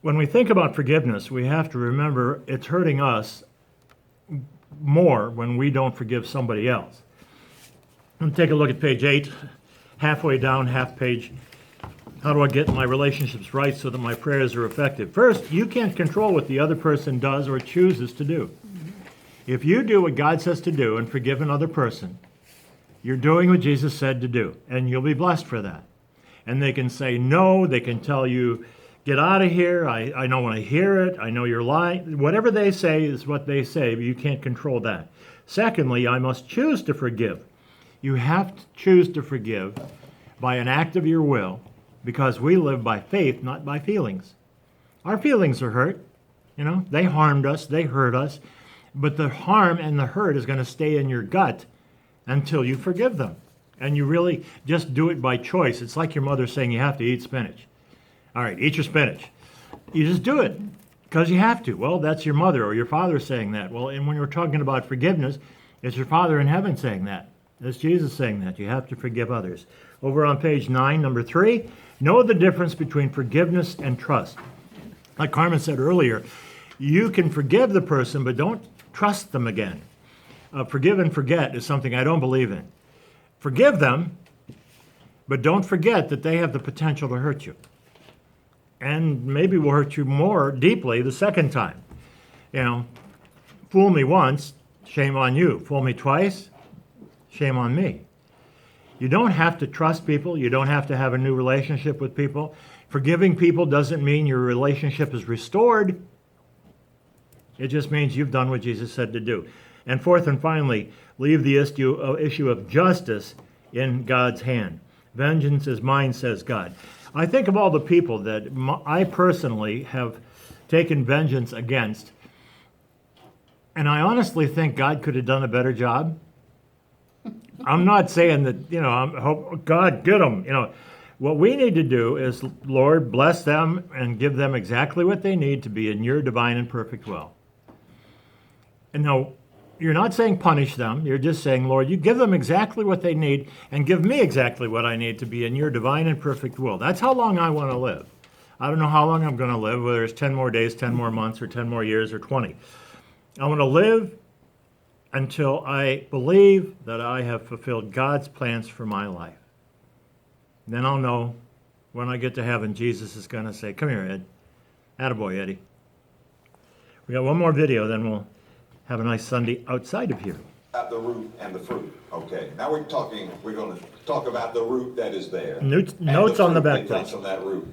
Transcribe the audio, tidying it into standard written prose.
when we think about forgiveness, we have to remember it's hurting us more when we don't forgive somebody else. And take a look at page 8, halfway down, half page. How do I get my relationships right so that my prayers are effective? First, you can't control what the other person does or chooses to do. If you do what God says to do and forgive another person, you're doing what Jesus said to do, and you'll be blessed for that. And they can say no, they can tell you, get out of here, I don't want to hear it, I know you're lying. Whatever they say is what they say, but you can't control that. Secondly, I must choose to forgive. You have to choose to forgive by an act of your will, because we live by faith, not by feelings. Our feelings are hurt. They harmed us, they hurt us, but the harm and the hurt is going to stay in your gut until you forgive them. And you really just do it by choice. It's like your mother saying you have to eat spinach. All right, eat your spinach. You just do it because you have to. Well, that's your mother or your father saying that. Well, and when we're talking about forgiveness, it's your Father in heaven saying that. It's Jesus saying that. You have to forgive others. Over on page 9, number 3, know the difference between forgiveness and trust. Like Carmen said earlier, you can forgive the person, but don't trust them again. Forgive and forget is something I don't believe in. Forgive them, but don't forget that they have the potential to hurt you. And maybe will hurt you more deeply the second time. Fool me once, shame on you. Fool me twice, shame on me. You don't have to trust people. You don't have to have a new relationship with people. Forgiving people doesn't mean your relationship is restored. It just means you've done what Jesus said to do. And fourth and finally, leave the issue of justice in God's hand. Vengeance is mine, says God. I think of all the people that I personally have taken vengeance against, and I honestly think God could have done a better job. I'm not saying that, I hope God get them. What we need to do is, Lord, bless them and give them exactly what they need to be in your divine and perfect will. And no, you're not saying punish them. You're just saying, Lord, you give them exactly what they need and give me exactly what I need to be in your divine and perfect will. That's how long I want to live. I don't know how long I'm going to live, whether it's 10 more days, 10 more months, or 10 more years, or 20. I want to live until I believe that I have fulfilled God's plans for my life. Then I'll know when I get to heaven, Jesus is going to say, come here, Ed. Attaboy, Eddie. We got one more video, then we'll have a nice Sunday outside of here. About the root and the fruit. Okay, now we're going to talk about the root that is there. Notes on the back that comes page. from that root.